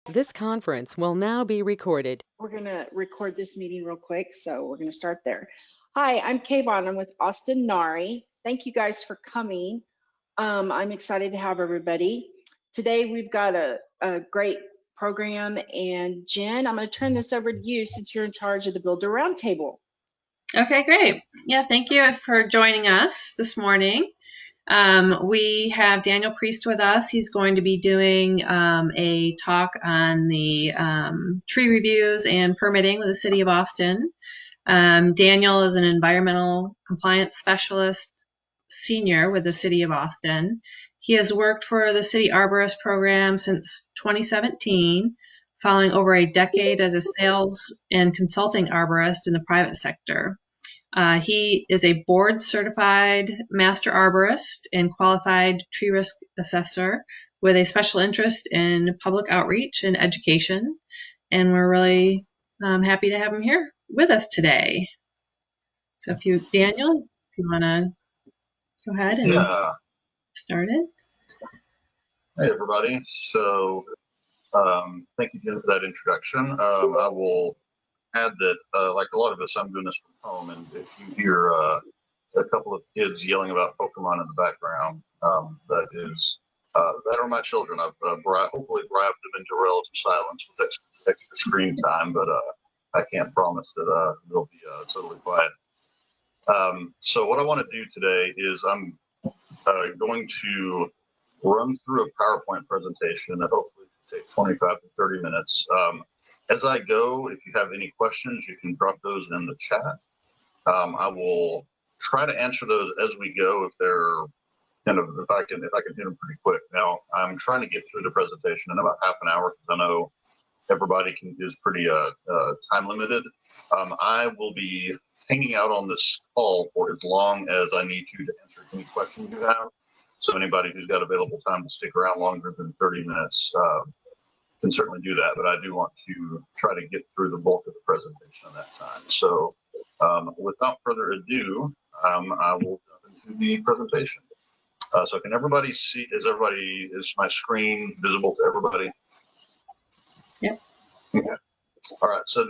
This conference will now be recorded. We're going to record this meeting real quick, so we're going to start there. Hi, I'm Kayvon. I'm with Austin NARI. Thank you guys for coming. I'm excited to have everybody. Today we've got a great program, and Jen, I'm going to turn this over to you since you're in charge of the Builder Roundtable. Okay, great. Yeah, thank you for joining us this morning. We have Daniel Priest with us. He's going to be doing a talk on the tree reviews and permitting with the City of Austin. Daniel is an environmental compliance specialist senior with the City of Austin. He has worked for the City Arborist Program since 2017, following over a decade as a sales and consulting arborist in the private sector. He is a board certified master arborist and qualified tree risk assessor with a special interest in public outreach and education. And we're really happy to have him here with us today. So Daniel, if you want to go ahead and start it. Hey, everybody. So thank you, Jen, for that introduction. I will add that, like a lot of us, I'm doing this from home, and if you hear a couple of kids yelling about Pokemon in the background, that are my children. I've hopefully bribed them into relative silence with extra screen time, but I can't promise that they'll be totally quiet. So what I want to do today is I'm going to run through a PowerPoint presentation that hopefully will take 25 to 30 minutes. As I go, if you have any questions, you can drop those in the chat. I will try to answer those as we go if they're if I can hit them pretty quick. Now, I'm trying to get through the presentation in about half an hour because I know everybody is pretty time limited. I will be hanging out on this call for as long as I need to answer any questions you have. So anybody who's got available time to stick around longer than 30 minutes can certainly do that, but I do want to try to get through the bulk of the presentation in that time. So without further ado, I will jump into the presentation. So can everybody see, is my screen visible to everybody? Yep. Okay. All right, so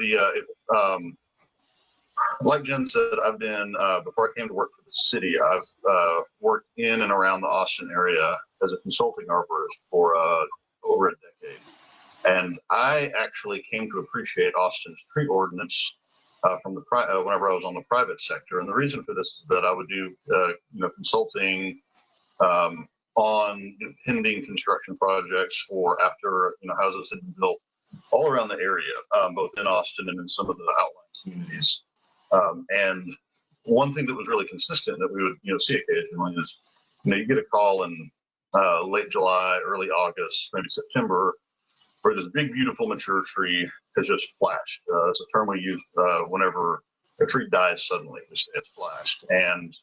like Jen said, I've been, before I came to work for the city, I've worked in and around the Austin area as a consulting arborist for over a decade. And I actually came to appreciate Austin's tree ordinance whenever I was on the private sector. And the reason for this is that I would do consulting on pending construction projects or after houses had been built all around the area, both in Austin and in some of the outlying communities. And one thing that was really consistent that we would see occasionally is you get a call in late July, early August, maybe September, where this big, beautiful, mature tree has just flashed. It's a term we use whenever a tree dies suddenly. It's flashed. And,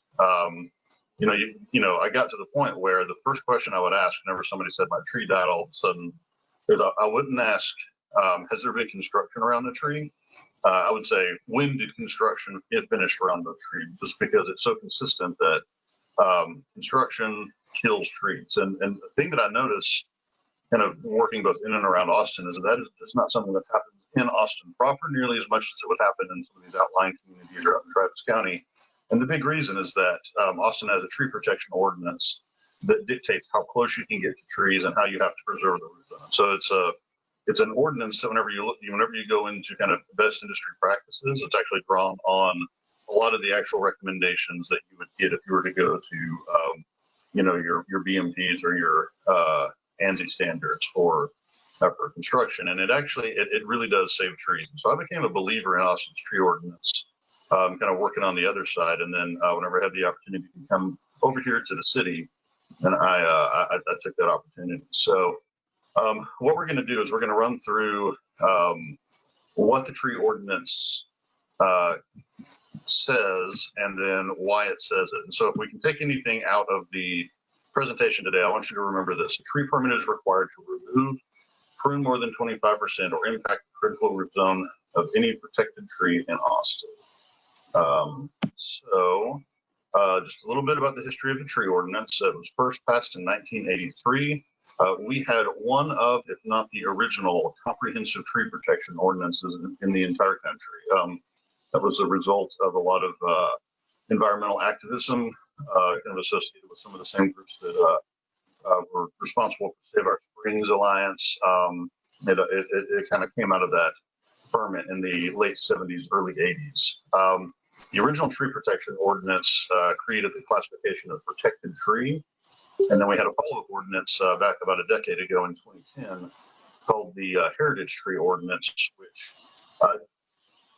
I got to the point where the first question I would ask whenever somebody said my tree died all of a sudden is I wouldn't ask, has there been construction around the tree? I would say, when did construction get finished around the tree? Just because it's so consistent that construction kills trees. And the thing that I noticed kind of working both in and around Austin is that is just not something that happens in Austin proper nearly as much as it would happen in some of these outlying communities or out in Travis County. And the big reason is that Austin has a tree protection ordinance that dictates how close you can get to trees and how you have to preserve the root zone. So it's an ordinance that whenever you go into kind of best industry practices, it's actually drawn on a lot of the actual recommendations that you would get if you were to go to your BMPs or your ANSI standards for construction. And it really does save trees. So I became a believer in Austin's tree ordinance, kind of working on the other side. And then whenever I had the opportunity to come over here to the city, then I took that opportunity. So what we're going to do is we're going to run through what the tree ordinance says and then why it says it. And so if we can take anything out of the presentation today, I want you to remember this. A tree permit is required to remove, prune more than 25% or impact the critical root zone of any protected tree in Austin. Just a little bit about the history of the tree ordinance. It was first passed in 1983. We had one of, if not the original, comprehensive tree protection ordinances in the entire country. That was a result of a lot of environmental activism kind of associated with some of the same groups that were responsible for Save Our Springs Alliance. It kind of came out of that ferment in the late 70s, early 80s. The original tree protection ordinance created the classification of protected tree. And then we had a follow-up ordinance back about a decade ago in 2010 called the Heritage Tree Ordinance, which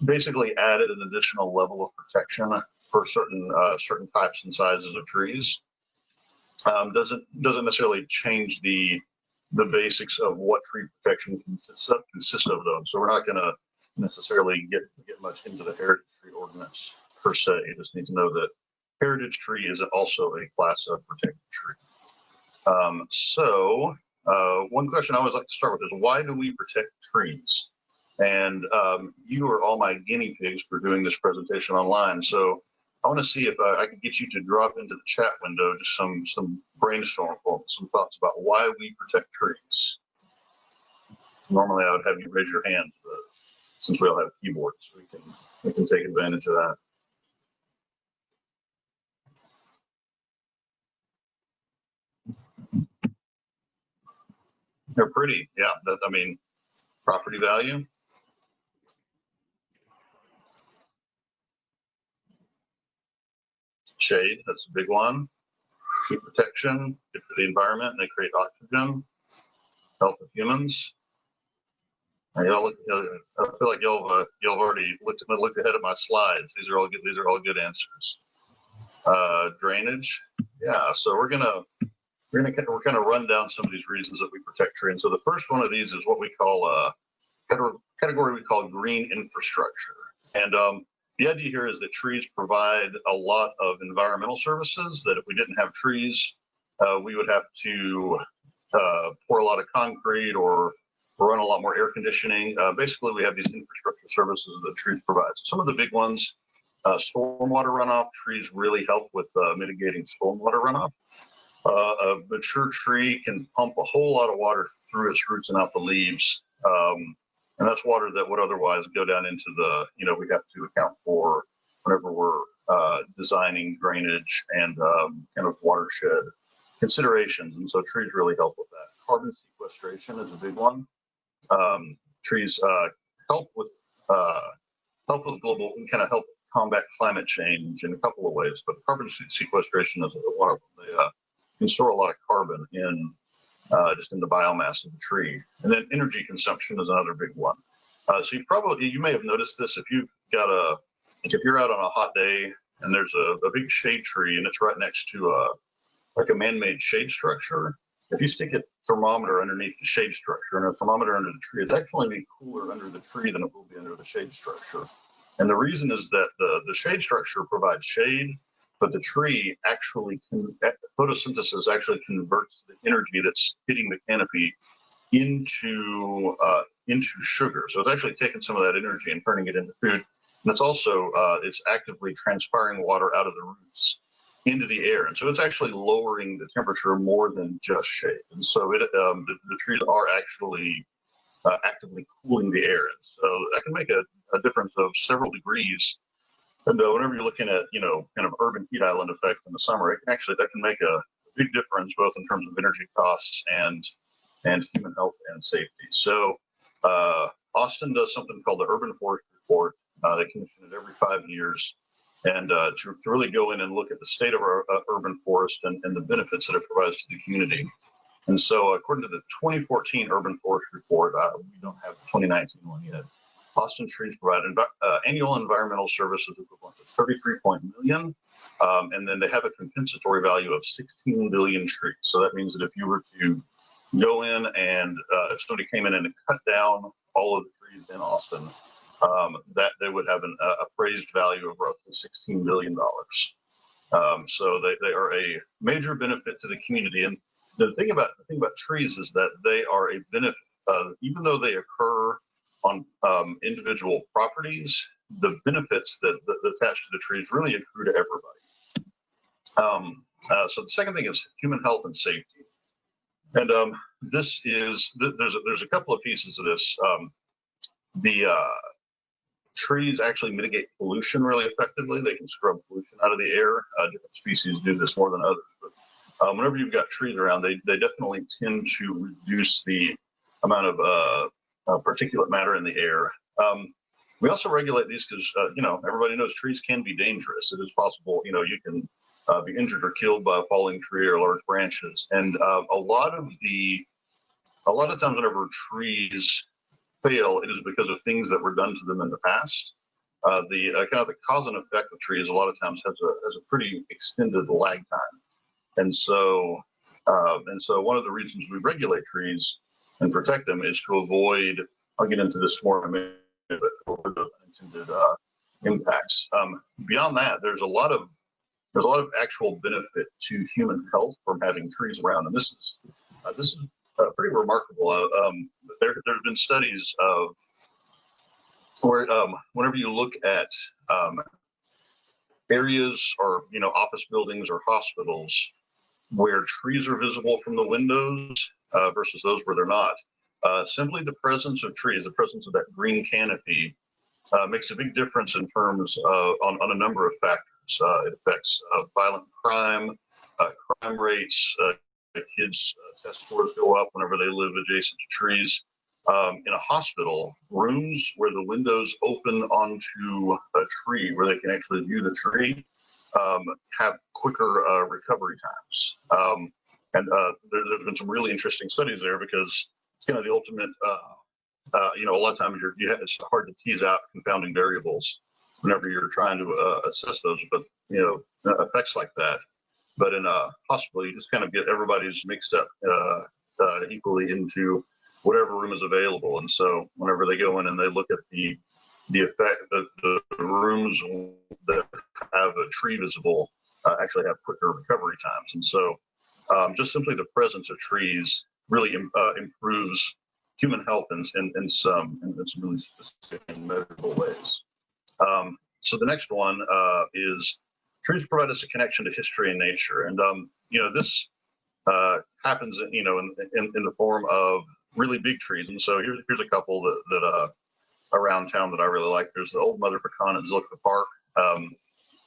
basically added an additional level of protection for certain types and sizes of trees. Doesn't necessarily change the basics of what tree protection consists of though. So we're not going to necessarily get much into the Heritage Tree Ordinance per se. You just need to know that heritage tree is also a class of protected tree. One question I always like to start with is, why do we protect trees? And you are all my guinea pigs for doing this presentation online. So I want to see if I can get you to drop into the chat window just some brainstorm, some thoughts about why we protect trees. Normally I would have you raise your hand, but since we all have keyboards, we can take advantage of that. They're pretty, yeah. I mean, property value. Shade, that's a big one. Heat protection, good for the environment, and they create oxygen. Health of humans. I feel like y'all have already looked ahead at my slides. These are all good answers. Drainage, yeah. So we're gonna kind of run down some of these reasons that we protect trees. And so the first one of these is what we call category we call green infrastructure. And the idea here is that trees provide a lot of environmental services that if we didn't have trees, we would have to pour a lot of concrete or run a lot more air conditioning. Basically, we have these infrastructure services that trees provide. So some of the big ones, stormwater runoff. Trees really help with mitigating stormwater runoff. A mature tree can pump a whole lot of water through its roots and out the leaves. And that's water that would otherwise go down into the, we have to account for whenever we're designing drainage and kind of watershed considerations. And so trees really help with that. Carbon sequestration is a big one. Trees help with global, kind of help combat climate change in a couple of ways, but carbon sequestration is one of them. They can store a lot of carbon in just in the biomass of the tree. And then energy consumption is another big one. So you may have noticed this if you're out on a hot day and there's a big shade tree and it's right next to like a man-made shade structure. If you stick a thermometer underneath the shade structure and a thermometer under the tree, it's actually be cooler under the tree than it will be under the shade structure. And the reason is that the shade structure provides shade, but the tree actually, photosynthesis actually converts the energy that's hitting the canopy into sugar. So it's actually taking some of that energy and turning it into food. And it's also, it's actively transpiring water out of the roots into the air. And so it's actually lowering the temperature more than just shade. And so the trees are actually actively cooling the air. And so that can make a difference of several degrees. And whenever you're looking at, kind of urban heat island effect in the summer, that can make a big difference both in terms of energy costs and human health and safety. So Austin does something called the Urban Forest Report. They commission it every 5 years, and to really go in and look at the state of our urban forest and the benefits that it provides to the community. And so according to the 2014 Urban Forest Report, we don't have the 2019 one yet. Austin trees provide annual environmental services equivalent to 33 million, and then they have a compensatory value of 16 billion trees. So that means that if you were to go in and if somebody came in and cut down all of the trees in Austin, that they would have an appraised value of roughly $16 billion. So they are a major benefit to the community. And the thing about trees is that they are a benefit, even though they occur on individual properties, the benefits that attach to the trees really accrue to everybody. So the second thing is human health and safety. And this is, there's a couple of pieces of this. The trees actually mitigate pollution really effectively. They can scrub pollution out of the air. Different species do this more than others. But whenever you've got trees around, they definitely tend to reduce the amount of particulate matter in the air. We also regulate these because, you know, everybody knows trees can be dangerous. It is possible, you know, you can be injured or killed by a falling tree or large branches. And a lot of times whenever trees fail, it is because of things that were done to them in the past. The kind of the cause and effect of trees a lot of times has a pretty extended lag time. And so one of the reasons we regulate trees and protect them is to avoid, I'll get into this more in a minute, but over the unintended impacts. Beyond that, there's a lot of actual benefit to human health from having trees around, and this is pretty remarkable. There's been studies of where whenever you look at areas or, you know, office buildings or hospitals where trees are visible from the windows versus those where they're not, simply the presence of trees, the presence of that green canopy, makes a big difference in terms of on a number of factors. It affects violent crime, crime rates. Kids' test scores go up whenever they live adjacent to trees. In a hospital, rooms where the windows open onto a tree, where they can actually view the tree, have quicker recovery times. And there's been some really interesting studies there because it's kind of the ultimate, you know, a lot of times it's hard to tease out confounding variables whenever you're trying to assess those, but, you know, effects like that. But in a hospital, you just kind of get everybody's mixed up equally into whatever room is available. And so whenever they go in and they look at the effect that the rooms that have a tree visible actually have quicker recovery times. And so just simply the presence of trees really improves human health in some really specific and measurable ways. So the next one is trees provide us a connection to history and nature. And, you know, this happens, you know, in the form of really big trees. And so here's a couple that around town that I really like. There's the old mother pecan at Zilka Park.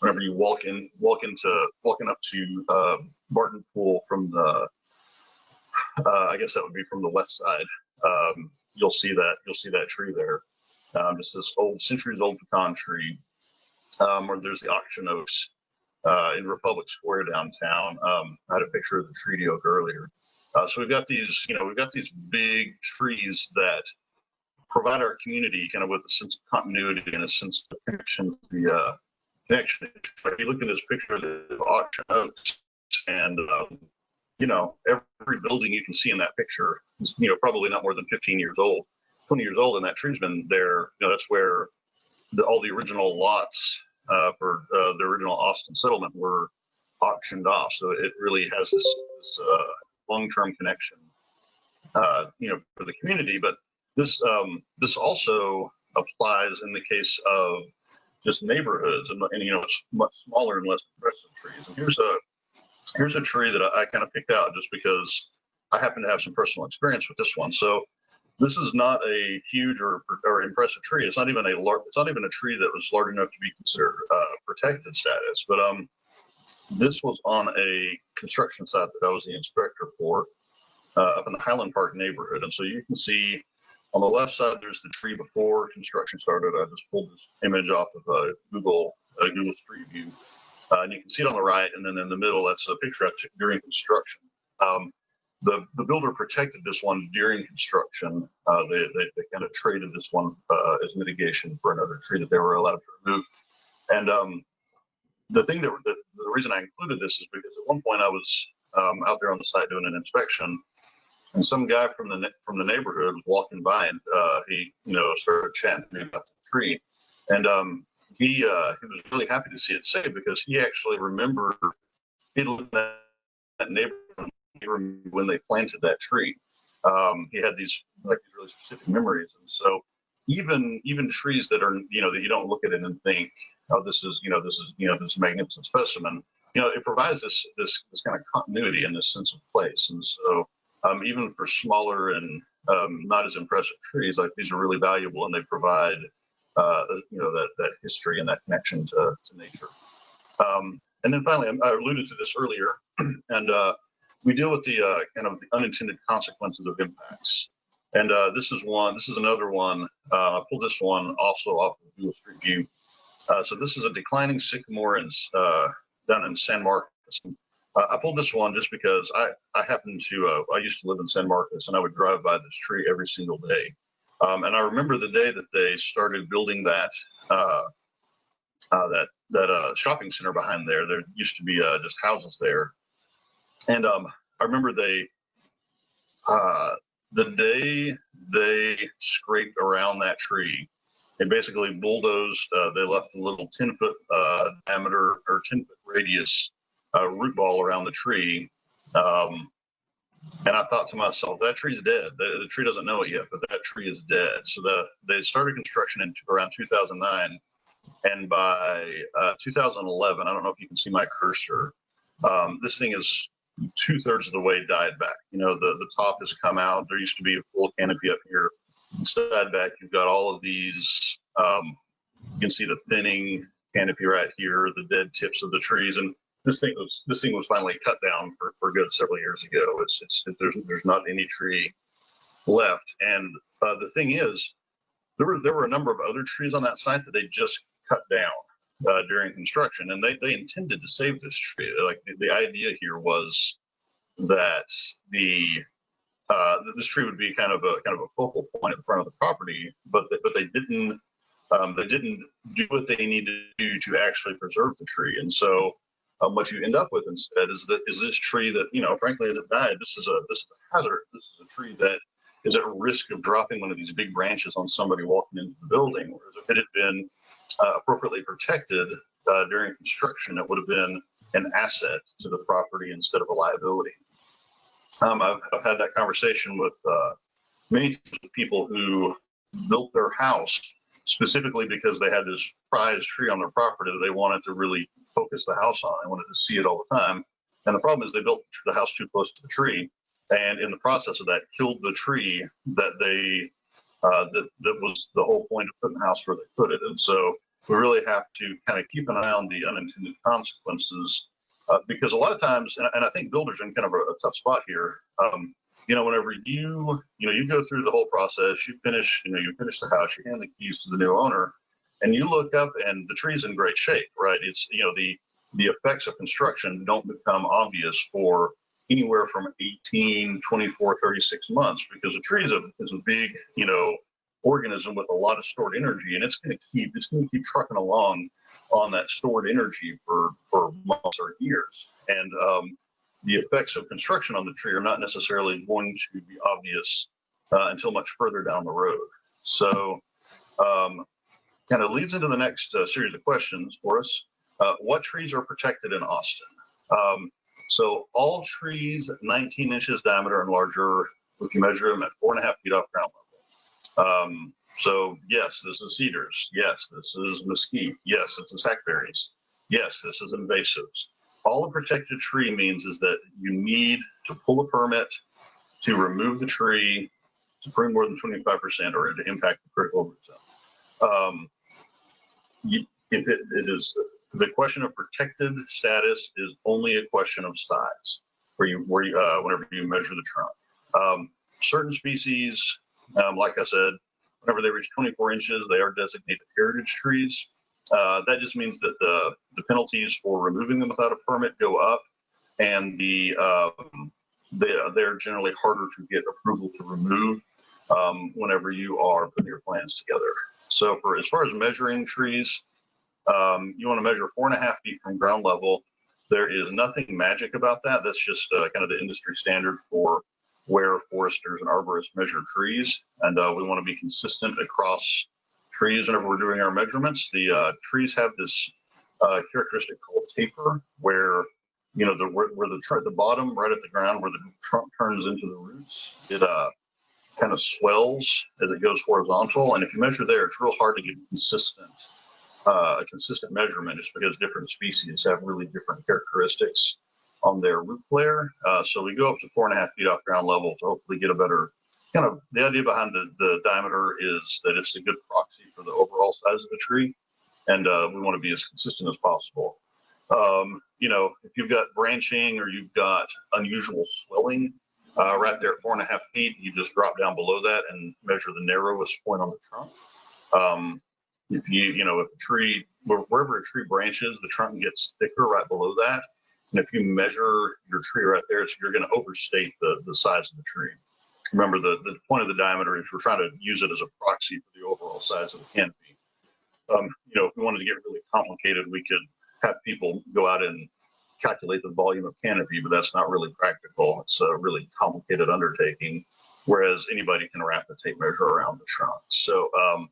Whenever you walking up to Barton Pool from the, I guess that would be from the west side, you'll see that tree there. Just this old centuries-old pecan tree. Where there's the auction oaks in Republic Square downtown. I had a picture of the treaty oak earlier. So we've got these big trees that provide our community kind of with a sense of continuity and a sense of connection. The connection. If you look at this picture of the auction oaks, and you know, every building you can see in that picture is, you know, probably not more than 15 years old, 20 years old, and that tree's been there. You know, that's where all the original lots for the original Austin settlement were auctioned off. So it really has this long-term connection, you know, for the community. But this also applies in the case of just neighborhoods, and you know, it's much smaller and less aggressive trees. And here's a tree that I kind of picked out just because I happen to have some personal experience with this one. So this is not a huge or impressive tree. It's not even a tree that was large enough to be considered protected status. But this was on a construction site that I was the inspector for up in the Highland Park neighborhood. And so you can see on the left side, there's the tree before construction started. I just pulled this image off of Google Street View. And you can see it on the right, and then in the middle, that's a picture I took during construction. The builder protected this one during construction. They kind of traded this one as mitigation for another tree that they were allowed to remove. And the reason I included this is because at one point I was out there on the site doing an inspection, and some guy from the neighborhood was walking by, and he, you know, started chatting to me about the tree, and he was really happy to see it saved because he actually remembered he looked at that neighborhood when they planted that tree. He had these really specific memories, and so even trees that are, you know, that you don't look at it and think, oh, this is magnificent specimen. You know, it provides this kind of continuity and this sense of place. And so even for smaller and not as impressive trees, like these are really valuable, and they provide that history and that connection to nature. And then finally, I alluded to this earlier, and we deal with the kind of the unintended consequences of impacts. And this is another one. I pulled this one also off of Google Street View. So this is a declining sycamore down in San Marcos. I pulled this one just because I happen to, I used to live in San Marcos, and I would drive by this tree every single day. And I remember the day that they started building that shopping center behind there. There used to be just houses there. And I remember the day they scraped around that tree, they basically bulldozed, they left a little 10-foot diameter or 10-foot radius root ball around the tree. And I thought to myself, that tree's dead. The tree doesn't know it yet, but that tree is dead. So they started construction in around 2009. And by 2011, I don't know if you can see my cursor, this thing is 2/3 of the way died back. The top has come out. There used to be a full canopy up here. It's died back. You've got all of these, you can see the thinning canopy right here, the dead tips of the trees. And this thing was finally cut down for good several years ago. There's not any tree left. And the thing is, there were a number of other trees on that site that they just cut down during construction, and they intended to save this tree. Like the idea here was that this tree would be kind of a focal point in front of the property, but they didn't do what they needed to do to actually preserve the tree. And so what you end up with instead is this tree that, frankly, as it died, this is a hazard. This is a tree that is at risk of dropping one of these big branches on somebody walking into the building. Whereas if it had been appropriately protected during construction, it would have been an asset to the property instead of a liability. I've had that conversation with many people who built their house specifically because they had this prized tree on their property that they wanted to really focus the house on. They wanted to see it all the time. And the problem is they built the house too close to the tree, and in the process of that, killed the tree that that was the whole point of putting the house where they put it. And so we really have to kind of keep an eye on the unintended consequences, because a lot of times, and I think builders are in kind of a tough spot here. Whenever you go through the whole process, you finish the house, you hand the keys to the new owner, and you look up and the tree's in great shape, right? It's, the effects of construction don't become obvious for anywhere from 18, 24, 36 months, because a tree is a big, organism with a lot of stored energy, and it's going to keep trucking along on that stored energy for months or years. And the effects of construction on the tree are not necessarily going to be obvious until much further down the road. So kind of leads into the next series of questions for us. What trees are protected in Austin? So all trees 19 inches diameter and larger, if you measure them at 4.5 feet off ground level. So yes, this is cedars. Yes, this is mesquite. Yes, this is hackberries. Yes, this is invasives. All a protected tree means is that you need to pull a permit to remove the tree to prune more than 25% or to impact the critical root zone. It is the question of protected status is only a question of size, whenever you measure the trunk. Certain species, like I said, whenever they reach 24 inches, they are designated heritage trees. That just means that the penalties for removing them without a permit go up, and they're generally harder to get approval to remove whenever you are putting your plans together. So as far as measuring trees, you want to measure 4.5 feet from ground level. There is nothing magic about that. That's just kind of the industry standard for where foresters and arborists measure trees. And we want to be consistent across trees whenever we're doing our measurements. The trees have this characteristic called taper, where the bottom right at the ground where the trunk turns into the roots, it kind of swells as it goes horizontal. And if you measure there, it's real hard to get a consistent measurement, just because different species have really different characteristics. on their root flare. So we go up to 4.5 feet off ground level to hopefully get a better kind of, the idea behind the diameter is that it's a good proxy for the overall size of the tree. And we want to be as consistent as possible. You know, if you've got branching or you've got unusual swelling right there at 4.5 feet, you just drop down below that and measure the narrowest point on the trunk. If a tree, wherever a tree branches, the trunk gets thicker right below that. And if you measure your tree right there, you're going to overstate the size of the tree. Remember, the point of the diameter is we're trying to use it as a proxy for the overall size of the canopy. If we wanted to get really complicated, we could have people go out and calculate the volume of canopy, but that's not really practical. It's a really complicated undertaking, whereas anybody can wrap a tape measure around the trunk. So a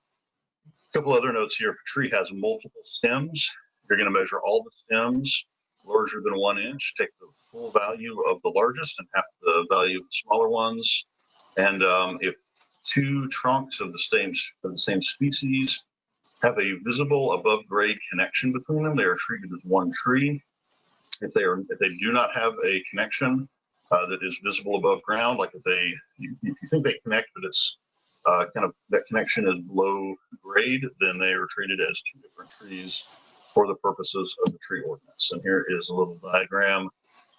couple other notes here. If a tree has multiple stems, you're going to measure all the stems larger than 1 inch, take the full value of the largest and half the value of the smaller ones. And if 2 trunks of the same species have a visible above grade connection between them, they are treated as one tree. If they do not have a connection that is visible above ground, like if you think they connect, but it's kind of that connection is low grade, then they are treated as 2 different trees for the purposes of the tree ordinance. And here is a little diagram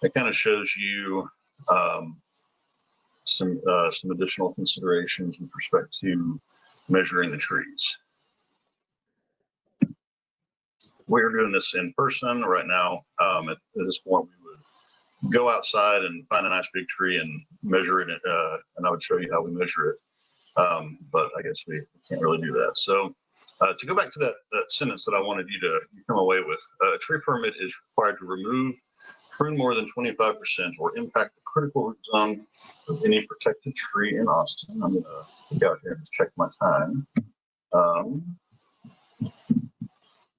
that kind of shows you some additional considerations with respect to measuring the trees. We're doing this in person right now. At this point, we would go outside and find a nice big tree and measure it, and I would show you how we measure it. But I guess we can't really do that. So to go back to that sentence that I wanted you to come away with, a tree permit is required to remove, prune more than 25%, or impact the critical root zone of any protected tree in Austin. I'm going to go out here and just check my time.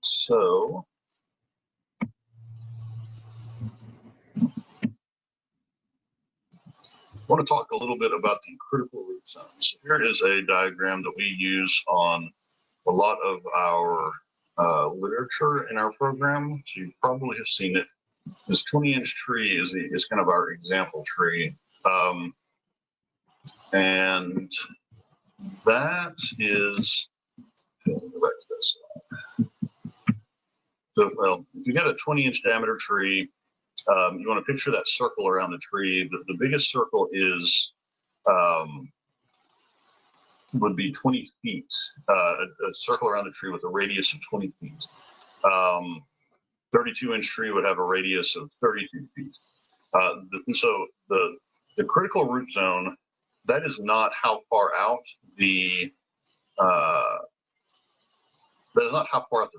So I want to talk a little bit about the critical root zones. Here is a diagram that we use on a lot of our literature in our program. So you probably have seen it. This 20-inch tree is kind of our example tree. And that is, go back to this slide. So, well, if you got a 20-inch diameter tree, you want to picture that circle around the tree. The biggest circle would be 20 feet, a circle around the tree with a radius of 20 feet. 32-inch tree would have a radius of 32 feet. And so the critical root zone, that is not how far out the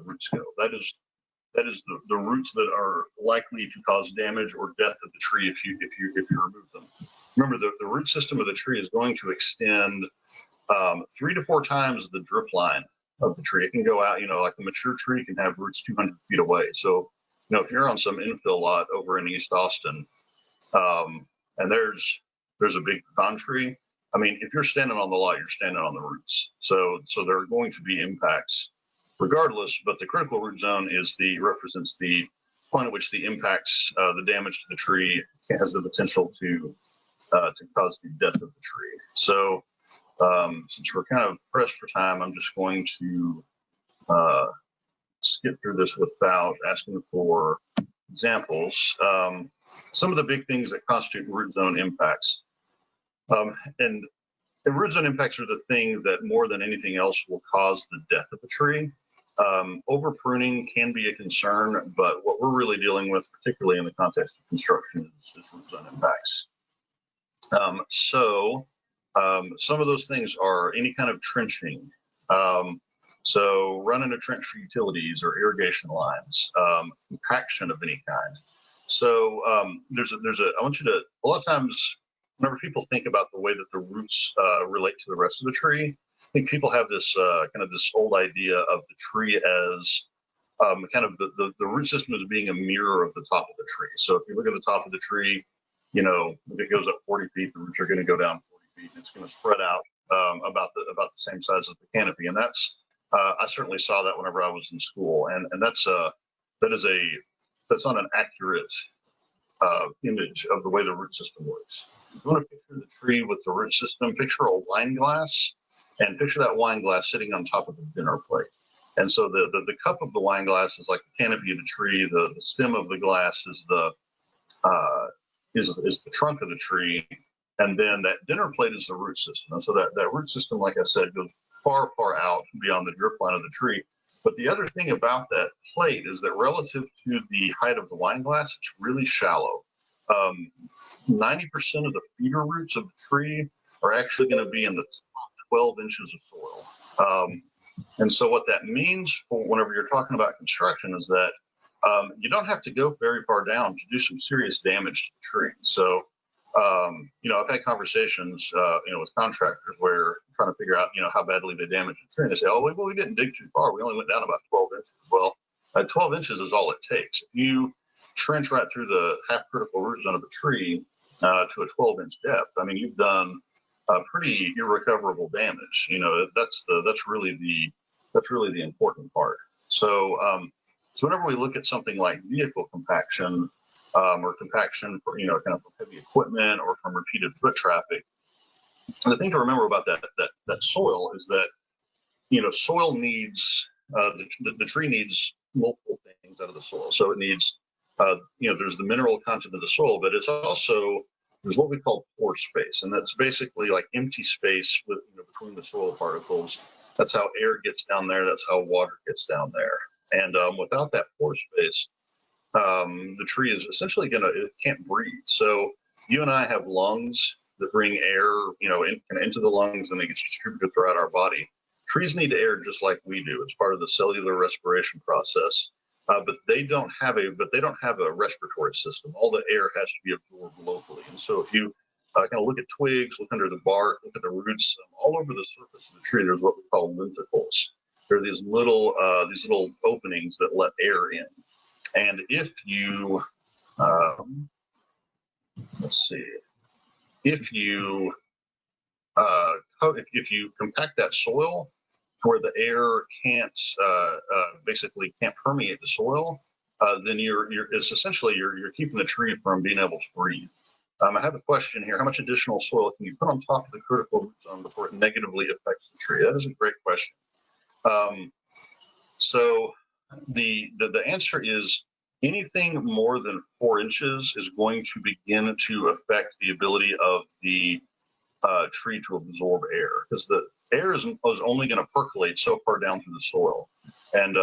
roots go. That is the roots that are likely to cause damage or death of the tree if you remove them. Remember, the root system of the tree is going to extend 3 to 4 times the drip line of the tree. It can go out, like a mature tree can have roots 200 feet away. So, if you're on some infill lot over in East Austin, and there's a big pecan tree, I mean, if you're standing on the lot, you're standing on the roots. So there are going to be impacts regardless, but the critical root zone represents the point at which the impacts, the damage to the tree has the potential to cause the death of the tree. So since we're kind of pressed for time, I'm just going to skip through this without asking for examples. Some of the big things that constitute root zone impacts. And the root zone impacts are the thing that more than anything else will cause the death of a tree. Over pruning can be a concern, but what we're really dealing with, particularly in the context of construction, is root zone impacts. Some of those things are any kind of trenching. So running a trench for utilities or irrigation lines, compaction of any kind. So I want you to, a lot of times, whenever people think about the way that the roots relate to the rest of the tree, I think people have this kind of this old idea of the tree as kind of the root system as being a mirror of the top of the tree. So if you look at the top of the tree, if it goes up 40 feet, the roots are going to go down 40 feet, and it's going to spread out about the same size as the canopy. And that's I certainly saw that whenever I was in school, and that's not an accurate image of the way the root system works. If you want to picture the tree with the root system, picture a wine glass, and picture that wine glass sitting on top of a dinner plate. And so the cup of the wine glass is like the canopy of the tree. The stem of the glass is the trunk of the tree, and then that dinner plate is the root system. And so that root system, like I said, goes far, far out beyond the drip line of the tree. But the other thing about that plate is that relative to the height of the wine glass, it's really shallow. 90% of the feeder roots of the tree are actually going to be in the top 12 inches of soil. And so what that means for whenever you're talking about construction is that you don't have to go very far down to do some serious damage to the tree. So, I've had conversations, with contractors where I'm trying to figure out, how badly they damaged the tree. And they say, oh, well, we didn't dig too far. We only went down about 12 inches. Well, 12 inches is all it takes. If you trench right through the half critical root zone of a tree to a 12-inch depth, I mean, you've done pretty irrecoverable damage. That's really the important part. So whenever we look at something like vehicle compaction or compaction for kind of from heavy equipment or from repeated foot traffic, the thing to remember about that soil is that soil needs the tree needs multiple things out of the soil. So it needs there's the mineral content of the soil, but it's also there's what we call pore space, and that's basically like empty space between the soil particles. That's how air gets down there. That's how water gets down there. And without that pore space, the tree is essentially it can't breathe. So you and I have lungs that bring air, into the lungs, and it gets distributed throughout our body. Trees need air just like we do. It's part of the cellular respiration process. But they don't have a respiratory system. All the air has to be absorbed locally. And so if you kind of look at twigs, look under the bark, look at the roots, all over the surface of the tree, there's what we call lenticles. There are these little openings that let air in. And if you if you compact that soil where the air basically can't permeate the soil, then it's essentially you're keeping the tree from being able to breathe. I have a question here. How much additional soil can you put on top of the critical root zone before it negatively affects the tree? That is a great question. So the answer is anything more than 4 inches is going to begin to affect the ability of the tree to absorb air, because the air is only going to percolate so far down through the soil. And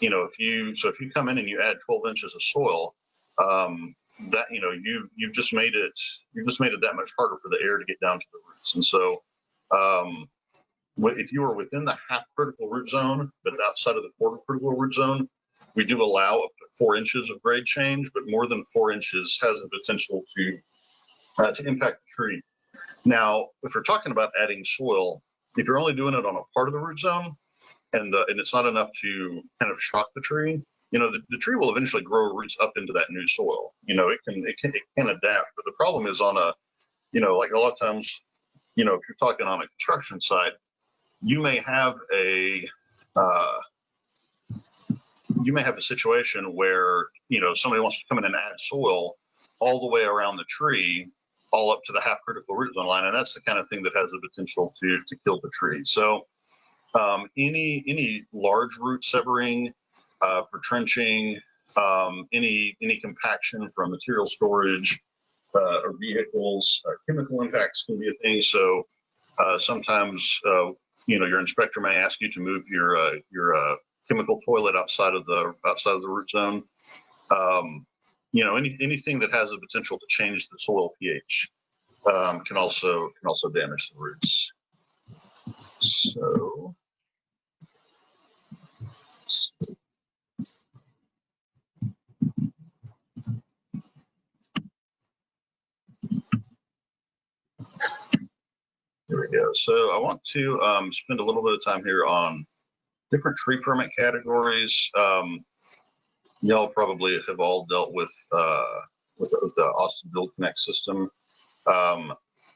if you come in and you add 12 inches of soil, that you've just made it that much harder for the air to get down to the roots. And so if you are within the half critical root zone but outside of the quarter critical root zone, we do allow up to 4 inches of grade change, but more than 4 inches has the potential to impact the tree. Now, if we're talking about adding soil, if you're only doing it on a part of the root zone and it's not enough to kind of shock the tree, the tree will eventually grow roots up into that new soil. It can adapt, but the problem is on like a lot of times, if you're talking on a construction site, you may have a situation where somebody wants to come in and add soil all the way around the tree, all up to the half critical root zone line, and that's the kind of thing that has the potential to kill the tree. So any large root severing for trenching, any compaction from material storage or vehicles, chemical impacts can be a thing. So sometimes your inspector may ask you to move your chemical toilet outside of the root zone. Anything that has the potential to change the soil pH can also damage the roots. So there we go. So I want to spend a little bit of time here on different tree permit categories. Y'all probably have all dealt with the Austin Build Connect system.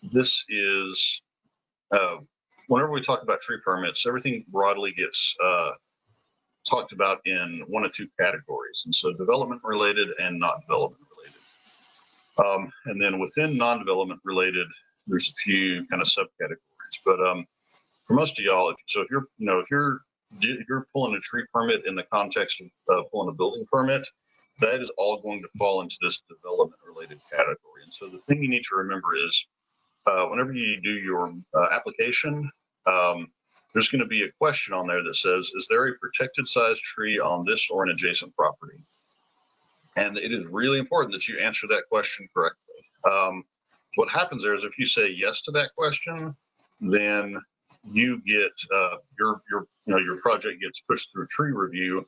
This is whenever we talk about tree permits, everything broadly gets talked about in one of two categories, and so development related and not development related. And then within non-development related, there's a few kind of subcategories. But for most of y'all, if you're pulling a tree permit in the context of pulling a building permit, that is all going to fall into this development related category. And so the thing you need to remember is whenever you do your application, there's going to be a question on there that says, is there a protected size tree on this or an adjacent property? And it is really important that you answer that question correctly. What happens there is if you say yes to that question, then you get your project gets pushed through tree review,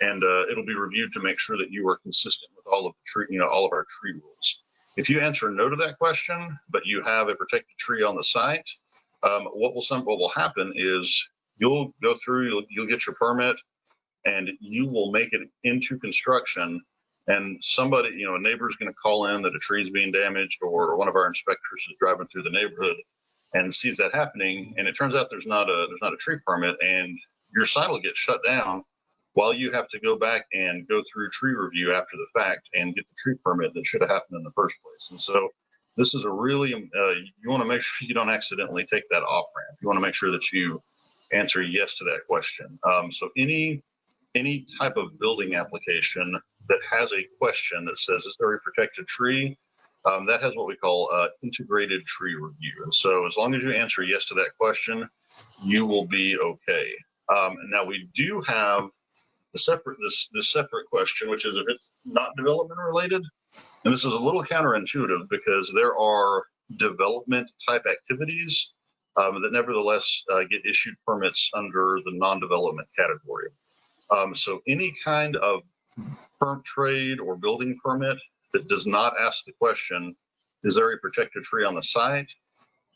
and it'll be reviewed to make sure that you are consistent with all of the tree, all of our tree rules. If you answer no to that question, but you have a protected tree on the site, what will happen is you'll go through, you'll get your permit, and you will make it into construction. And somebody, a neighbor is going to call in that a tree is being damaged, or one of our inspectors is driving through the neighborhood and sees that happening, and it turns out there's not a tree permit, and your site will get shut down while you have to go back and go through tree review after the fact and get the tree permit that should have happened in the first place. And so this is a really, you want to make sure you don't accidentally take that off ramp. You want to make sure that you answer yes to that question. So any type of building application that has a question that says, is there a protected tree? That has what we call integrated tree review. And so as long as you answer yes to that question, you will be okay. Now we do have this separate question, which is if it's not development related. And this is a little counterintuitive because there are development type activities that nevertheless get issued permits under the non-development category. So any kind of trade or building permit that does not ask the question, is there a protected tree on the site?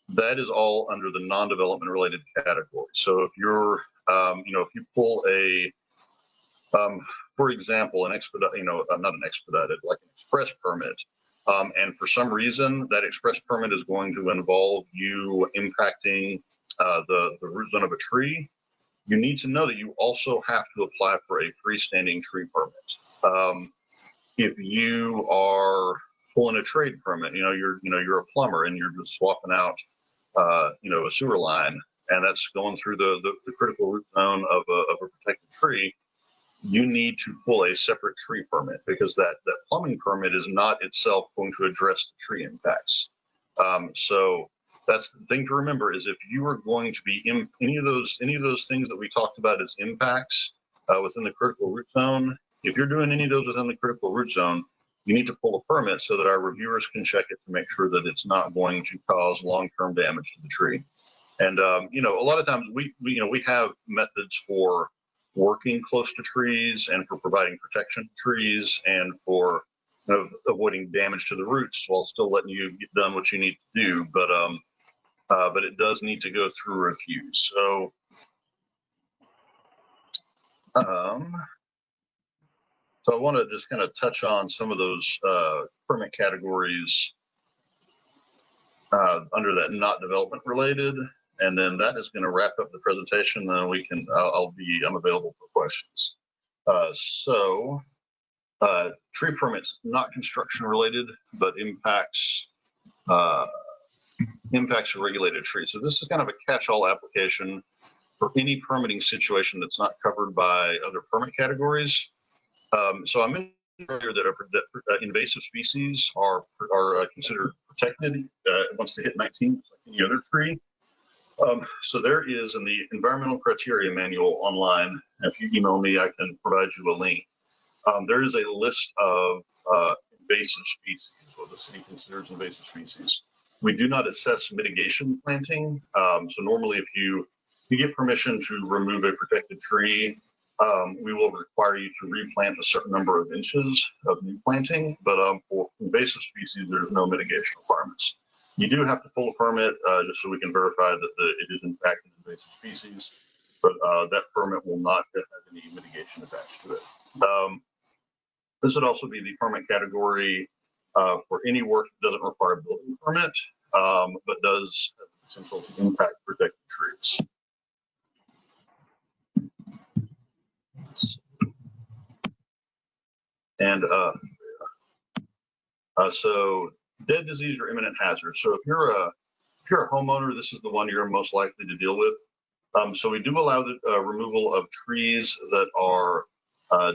That is all under the non-development related category. So if you're, if you pull a, for example, not an expedited, like an express permit, and for some reason that express permit is going to involve you impacting the root zone of a tree, you need to know that you also have to apply for a freestanding tree permit. If you are pulling a trade permit, you're a plumber and you're just swapping out, a sewer line, and that's going through the critical root zone of a protected tree, you need to pull a separate tree permit because that plumbing permit is not itself going to address the tree impacts. So that's the thing to remember is if you are going to be in any of those things that we talked about as impacts within the critical root zone, if you're doing any of those within the critical root zone, you need to pull a permit so that our reviewers can check it to make sure that it's not going to cause long-term damage to the tree. And a lot of times we have methods for working close to trees and for providing protection to trees and for avoiding damage to the roots while still letting you get done what you need to do. But it does need to go through review. So. So I want to just kind of touch on some of those permit categories under that not development related, and then that is going to wrap up the presentation. Then I'm available for questions. Tree permits not construction related, but impacts a regulated tree. So this is kind of a catch-all application for any permitting situation that's not covered by other permit categories. So I mentioned earlier that invasive species are considered protected once they hit 19, like any other tree. So there is in the environmental criteria manual online, if you email me, I can provide you a link. There is a list of invasive species, what the city considers invasive species. We do not assess mitigation planting. So normally if you get permission to remove a protected tree, we will require you to replant a certain number of inches of new planting, but for invasive species, there's no mitigation requirements. You do have to pull a permit just so we can verify that it is in fact an invasive species, but that permit will not have any mitigation attached to it. This would also be the permit category for any work that doesn't require a building permit, but does have the potential to impact protected trees. And So dead, disease, or imminent hazard. So if you're a homeowner, this is the one you're most likely to deal with. So we do allow the removal of trees that are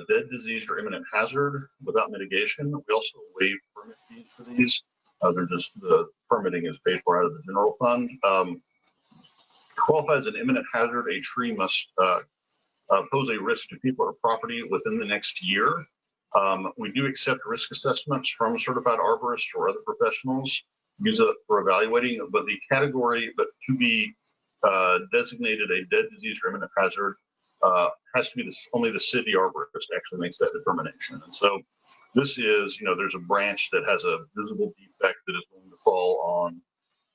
dead, diseased, or imminent hazard without mitigation. We also waive permit fees for these. They're just, the permitting is paid for out of the general fund. Qualifies as an imminent hazard, a tree must pose a risk to people or property within the next year. We do accept risk assessments from certified arborists or other professionals, use it for evaluating, but the category, but to be designated a dead, disease, or imminent hazard has to be only the city arborist actually makes that determination. And so this is, there's a branch that has a visible defect that is going to fall on,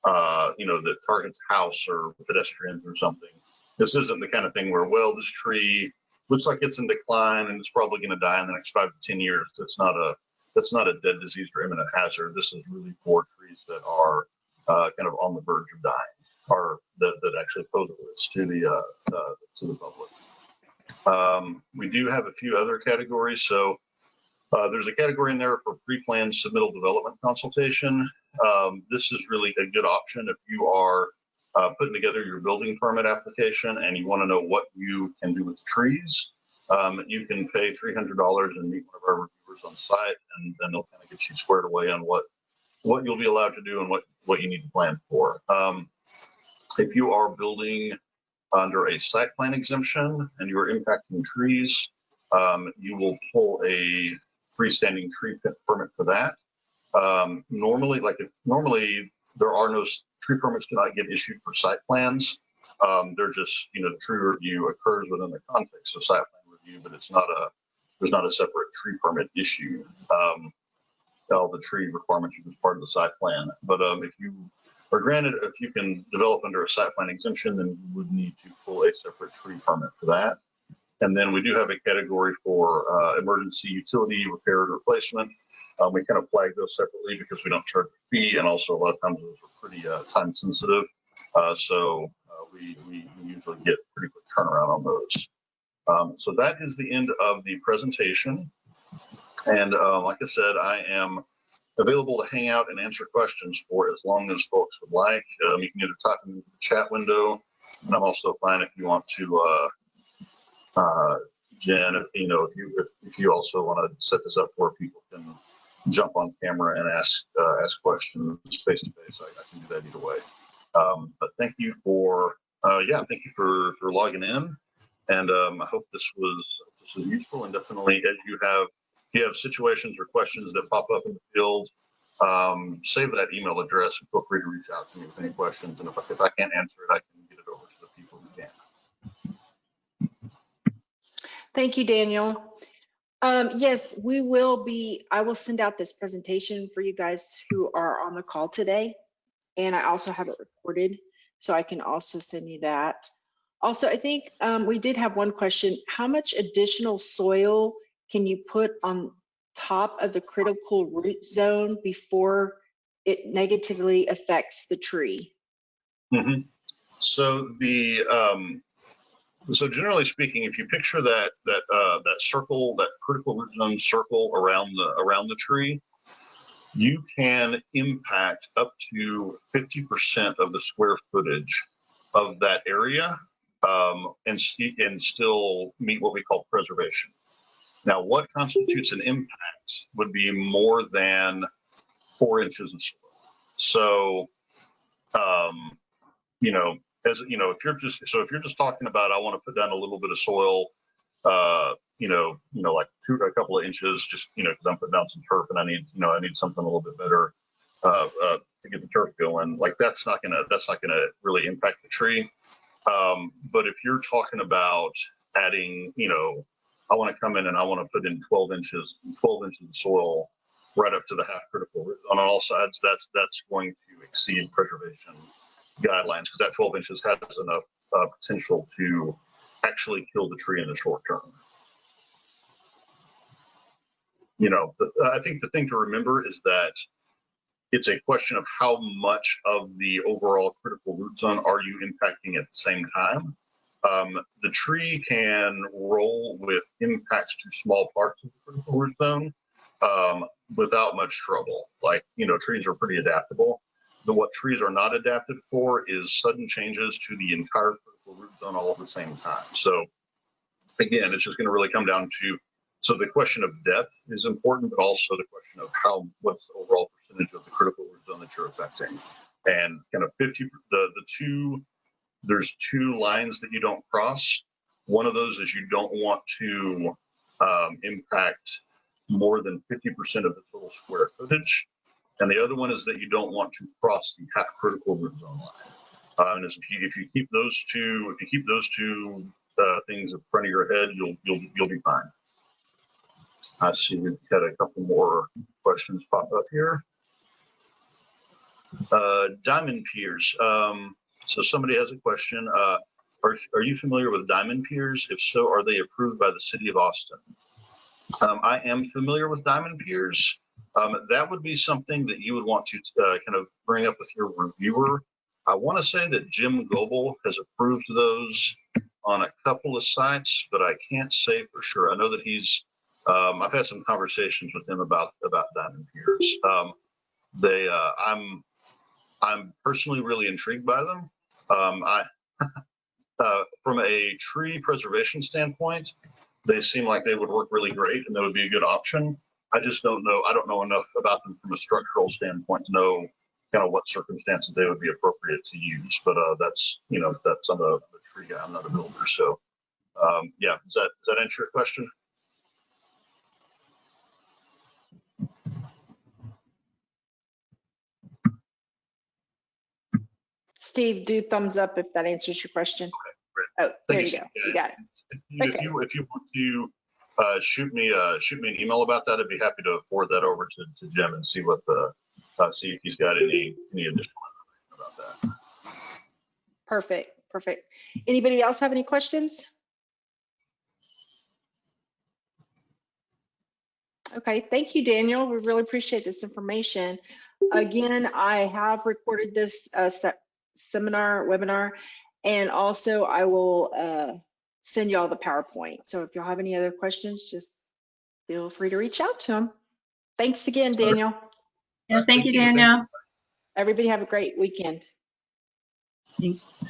that targets a house or pedestrians or something. This isn't the kind of thing where, well, this tree looks like it's in decline and it's probably going to die in the next 5 to 10 years. That's not a dead, diseased, or imminent hazard. This is really for trees that are kind of on the verge of dying, or that actually pose a risk to the public. We do have a few other categories. So there's a category in there for pre-planned submittal development consultation. This is really a good option if you are putting together your building permit application and you want to know what you can do with trees. You can pay $300 and meet one of our reviewers on site, and then they'll kind of get you squared away on what you'll be allowed to do and what you need to plan for. If you are building under a site plan exemption and you are impacting trees, you will pull a freestanding tree permit for that. Normally there are no tree permits, do not get issued for site plans. They're just, the tree review occurs within the context of site plan review, but there's not a separate tree permit issue. All the tree requirements are just part of the site plan. But if you are granted, if you can develop under a site plan exemption, then you would need to pull a separate tree permit for that. And then we do have a category for emergency utility repair and replacement. We kind of flag those separately because we don't charge a fee, and also a lot of times those are pretty time sensitive. So we usually get pretty quick turnaround on those. So that is the end of the presentation. And like I said, I am available to hang out and answer questions for as long as folks would like. You can either type in the chat window, and I'm also fine if you want to, Jen, if you also want to set this up where people can jump on camera and ask questions face to face, I can do that either way. But thank you for logging in, and I hope this was useful. And definitely, as you have situations or questions that pop up in the field, save that email address and feel free to reach out to me with any questions. And if I can't answer it, I can get it over to the people who can. Thank you, Daniel. Yes, I will send out this presentation for you guys who are on the call today. And I also have it recorded, so I can also send you that. Also, I think we did have one question. How much additional soil can you put on top of the critical root zone before it negatively affects the tree? Mm-hmm. So so generally speaking, if you picture that circle, that critical root zone circle around the tree, you can impact up to 50% of the square footage of that area, and still meet what we call preservation. Now, what constitutes an impact would be more than 4 inches of soil. So, if you're just talking about, I want to put down a little bit of soil, like a couple of inches, just, because I'm putting down some turf and I need something a little bit better to get the turf going. Like that's not gonna really impact the tree. But if you're talking about adding, I want to come in and I want to put in 12 inches of soil right up to the half critical root on all sides, that's going to exceed preservation guidelines, because that 12 inches has enough potential to actually kill the tree in the short term. I think the thing to remember is that it's a question of how much of the overall critical root zone are you impacting at the same time. The tree can roll with impacts to small parts of the critical root zone, without much trouble. Like, trees are pretty adaptable. But what trees are not adapted for is sudden changes to the entire critical root zone all at the same time. So again, it's just going to really come down to, so the question of depth is important, but also the question of what's the overall percentage of the critical root zone that you're affecting. And kind of there's two lines that you don't cross. One of those is you don't want to impact more than 50% of the total square footage. And the other one is that you don't want to cross the half critical root zone line. And if you keep those two, things in front of your head, you'll be fine. I see we've had a couple more questions pop up here. Diamond piers. So somebody has a question. Are you familiar with diamond piers? If so, are they approved by the city of Austin? I am familiar with diamond piers. That would be something that you would want to kind of bring up with your reviewer. I want to say that Jim Goebel has approved those on a couple of sites, but I can't say for sure. I know that he's, I've had some conversations with him about diamond piers. I'm personally really intrigued by them. From a tree preservation standpoint, they seem like they would work really great and that would be a good option. I just don't know. I don't know enough about them from a structural standpoint to know kind of what circumstances they would be appropriate to use. But that's, that's I'm a tree guy. I'm not a builder. So yeah, does that answer your question? Steve, do thumbs up if that answers your question. Okay, oh, there you go. You got it. If you want to shoot me an email about that, I'd be happy to forward that over to Jim and see what see if he's got any additional information about that. Perfect. Anybody else have any questions? Okay, thank you, Daniel. We really appreciate this information. Again, I have recorded this webinar, and also I will send you all the PowerPoint. So if y'all have any other questions, just feel free to reach out to them. Thanks again, Daniel. Yeah, thank you, Daniel. Everybody have a great weekend. Thanks.